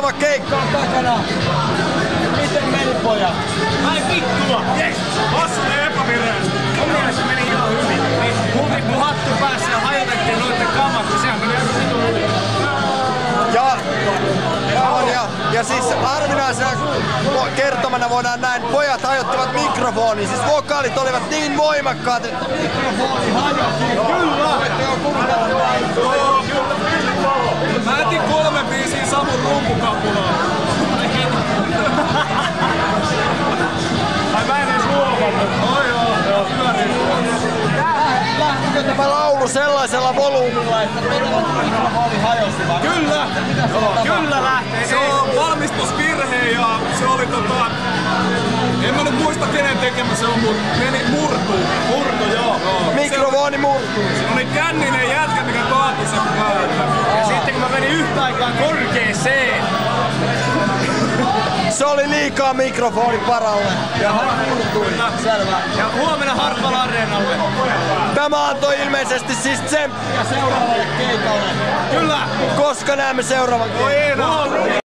seuraava keikka on takana. Miten meni, pojat? Ai vittua! Jes! Bassu oli epävirreästi. Mun mielestä meni ihan hyvin. Mun vittu hattu päässä ja hajotettiin noitten kamat, ja sehän meni ihan vittu hyvin. Ja siis harvinaisena kertomana voidaan näin, pojat hajottivat mikrofonin, siis vokaalit olivat niin voimakkaat, että mikrofoni hajosi. Kyllä! Mä etin 3 biisiä Samun rumpukapulaa. Ai mä en edes huomannut. Oi joo, Lähtikö tämä laulu sellaisella volyymilla, että todella mikrofoni hajosi vai? Kyllä! Kyllä lähtee. Se on valmistusvirhe ja se oli en mä nyt muista kenen tekemä se on, mut meni murtuu. Murtu, joo. Mikrofoni murtuu. Se oli känninen jätkä, mikä kaatui sen päälle. Ja sitten kun mä menin yhtä aikaa korkeeseen. Se oli liikaa mikrofoni paralle. Ja hän murtui. Selvä. Ja huomenna Hartwall Areenalle. Tämä antoi ilmeisesti siis tsemppiä seuraavalle keikalle. Kyllä! Koska näemme seuraavan keikan?